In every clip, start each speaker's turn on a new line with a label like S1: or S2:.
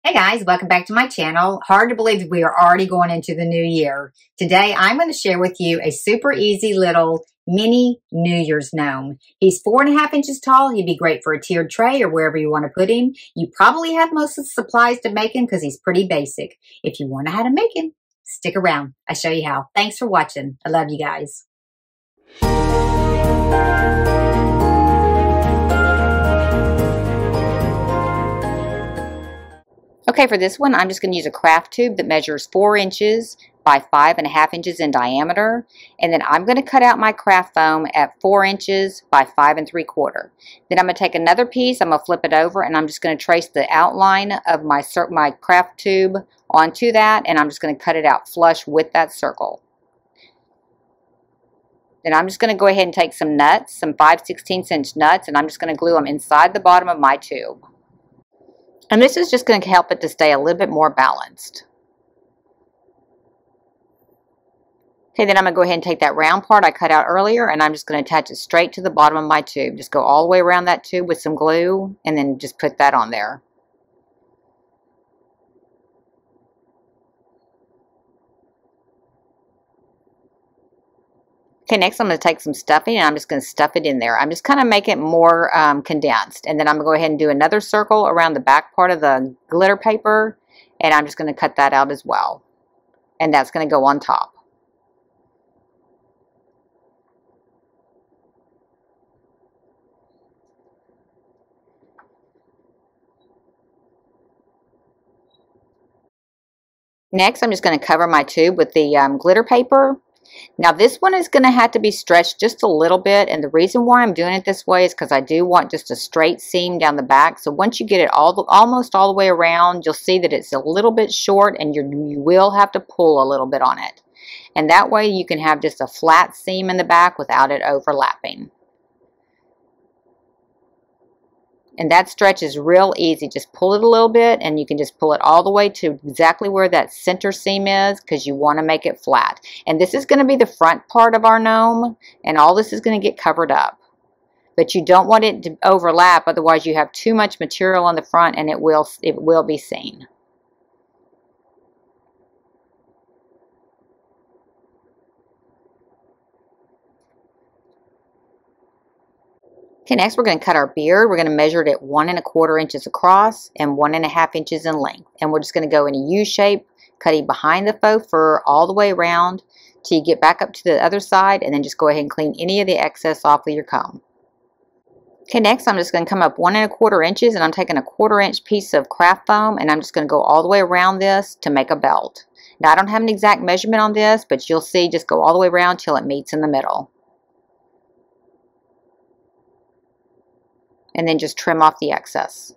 S1: Hey guys, welcome back to my channel. Hard to believe we are already going into the new year. Today I'm going to share with you a super easy little mini New Year's gnome. He's 4.5 inches tall. He'd be great for a tiered tray or wherever you want to put him. You probably have most of the supplies to make him because he's pretty basic. If you want to know how to make him, stick around. I'll show you how. Thanks for watching. I love you guys. Okay, for this one, I'm just going to use a craft tube that measures 4 inches by 5.5 inches in diameter. And then I'm going to cut out my craft foam at 4 inches by 5 3/4. Then I'm going to take another piece, I'm going to flip it over, and I'm just going to trace the outline of my craft tube onto that, and I'm just going to cut it out flush with that circle. Then I'm just going to go ahead and take some nuts, some 5/16 inch nuts, and I'm just going to glue them inside the bottom of my tube. And this is just going to help it to stay a little bit more balanced. Okay, then I'm going to go ahead and take that round part I cut out earlier, and I'm just going to attach it straight to the bottom of my tube. Just go all the way around that tube with some glue, and then just put that on there. Okay, next I'm going to take some stuffing, and I'm just going to stuff it in there. I'm just kind of making it more condensed. And then I'm going to go ahead and do another circle around the back part of the glitter paper, and I'm just going to cut that out as well. And that's going to go on top. Next, I'm just going to cover my tube with the glitter paper. Now this one is going to have to be stretched just a little bit, and the reason why I'm doing it this way is because I do want just a straight seam down the back. So once you get it almost all the way around, you'll see that it's a little bit short, and you will have to pull a little bit on it. And that way you can have just a flat seam in the back without it overlapping. And that stretch is real easy. Just pull it a little bit, and you can just pull it all the way to exactly where that center seam is, because you want to make it flat. And this is going to be the front part of our gnome, and all this is going to get covered up. But you don't want it to overlap, otherwise you have too much material on the front and it will be seen. Okay, next we're going to cut our beard. We're going to measure it at 1 1/4 inches across and 1.5 inches in length. And we're just going to go in a U shape, cutting behind the faux fur all the way around till you get back up to the other side, and then just go ahead and clean any of the excess off with your comb. Okay, next I'm just going to come up 1 1/4 inches, and I'm taking a 1/4 inch piece of craft foam, and I'm just going to go all the way around this to make a belt. Now I don't have an exact measurement on this, but you'll see, just go all the way around till it meets in the middle. And then just trim off the excess.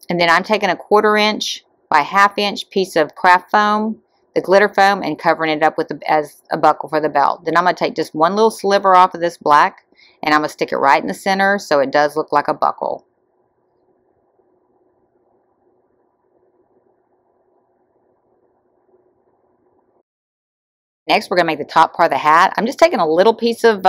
S1: And then I'm taking a 1/4 inch by 1/2 inch piece of craft foam, the glitter foam, and covering it up with as a buckle for the belt. Then I'm going to take just one little sliver off of this black, and I'm going to stick it right in the center so it does look like a buckle. Next, we're going to make the top part of the hat. I'm just taking a little piece of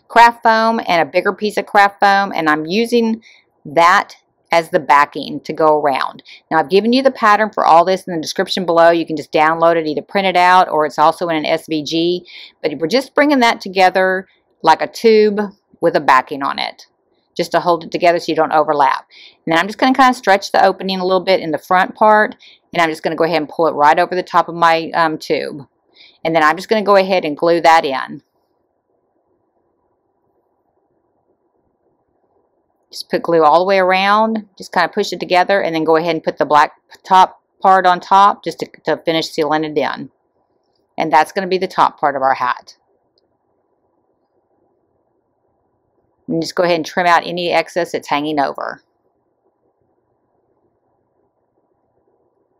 S1: craft foam and a bigger piece of craft foam, and I'm using that as the backing to go around. Now, I've given you the pattern for all this in the description below. You can just download it, either print it out, or it's also in an SVG. But we're just bringing that together like a tube with a backing on it, just to hold it together so you don't overlap. And then I'm just going to kind of stretch the opening a little bit in the front part, and I'm just going to go ahead and pull it right over the top of my tube. And then I'm just going to go ahead and glue that in. Just put glue all the way around, just kind of push it together, and then go ahead and put the black top part on top just to finish sealing it in. And that's going to be the top part of our hat. And just go ahead and trim out any excess that's hanging over.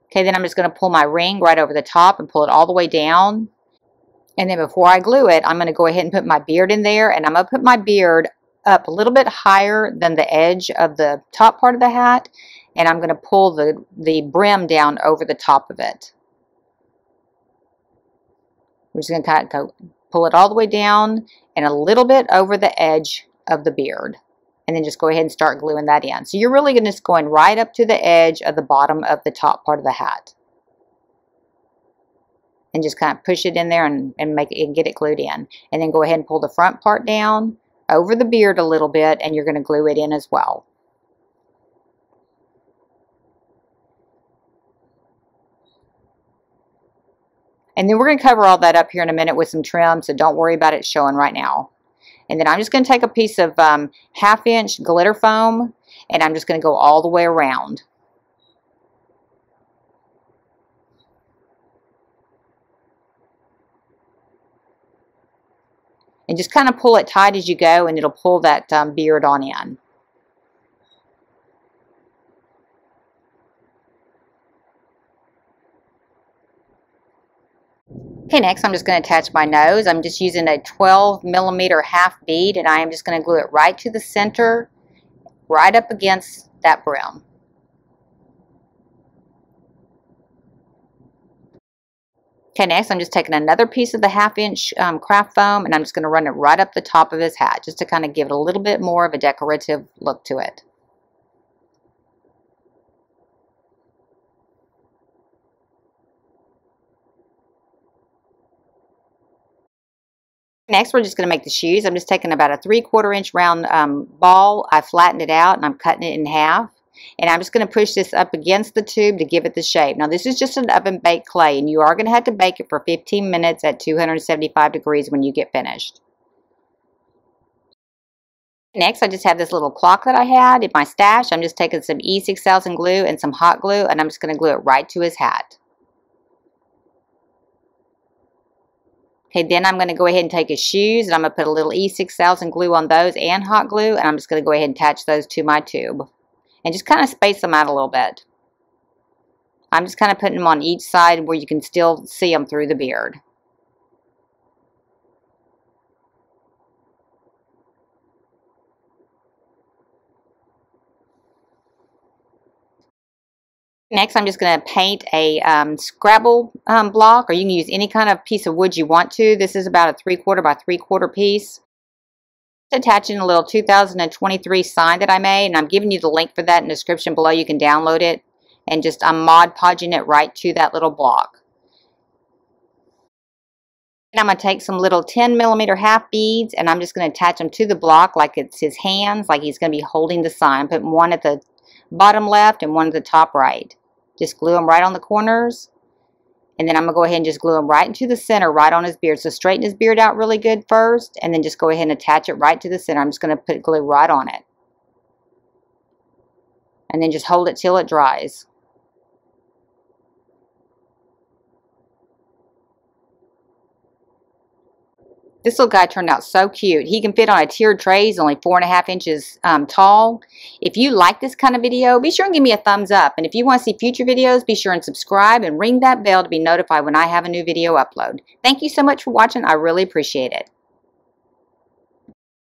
S1: Okay, then I'm just going to pull my ring right over the top and pull it all the way down. And then before I glue it, I'm going to go ahead and put my beard in there, and I'm going to put my beard up a little bit higher than the edge of the top part of the hat, and I'm going to pull the brim down over the top of it. We're just going to kind of pull it all the way down and a little bit over the edge of the beard. And then just go ahead and start gluing that in. So you're really just going right up to the edge of the bottom of the top part of the hat. And just kind of push it in there and make it and get it glued in. And then go ahead and pull the front part down over the beard a little bit, and you're going to glue it in as well. And then we're going to cover all that up here in a minute with some trim, so don't worry about it showing right now. And then I'm just going to take a piece of 1/2 inch glitter foam, and I'm just going to go all the way around. And just kind of pull it tight as you go, and it'll pull that beard on in. Okay, next I'm just going to attach my nose. I'm just using a 12mm half bead, and I am just going to glue it right to the center, right up against that brim. Okay, next I'm just taking another piece of the 1/2 inch craft foam, and I'm just going to run it right up the top of his hat, just to kind of give it a little bit more of a decorative look to it. Next, we're just going to make the shoes. I'm just taking about a 3/4 inch round ball. I flattened it out and I'm cutting it in half. And I'm just going to push this up against the tube to give it the shape. Now, this is just an oven baked clay, and you are going to have to bake it for 15 minutes at 275 degrees when you get finished. Next, I just have this little clock that I had in my stash. I'm just taking some E6000 glue and some hot glue, and I'm just going to glue it right to his hat. Okay, then I'm going to go ahead and take his shoes, and I'm going to put a little E6000 glue on those and hot glue, and I'm just going to go ahead and attach those to my tube. And just kind of space them out a little bit. I'm just kind of putting them on each side where you can still see them through the beard. Next, I'm just going to paint a Scrabble block, or you can use any kind of piece of wood you want to. This is about a 3/4 by 3/4 piece. Attaching a little 2023 sign that I made, and I'm giving you the link for that in the description below. You can download it, and just I'm Mod Podging it right to that little block. And I'm going to take some little 10mm half beads, and I'm just going to attach them to the block like it's his hands, like he's going to be holding the sign. I'm putting one at the bottom left and one at the top right. Just glue them right on the corners. And then I'm going to go ahead and just glue them right into the center, right on his beard. So straighten his beard out really good first, and then just go ahead and attach it right to the center. I'm just going to put glue right on it. And then just hold it till it dries. This little guy turned out so cute. He can fit on a tiered tray. He's only 4.5 inches tall. If you like this kind of video, be sure and give me a thumbs up. And if you want to see future videos, be sure and subscribe and ring that bell to be notified when I have a new video upload. Thank you so much for watching. I really appreciate it.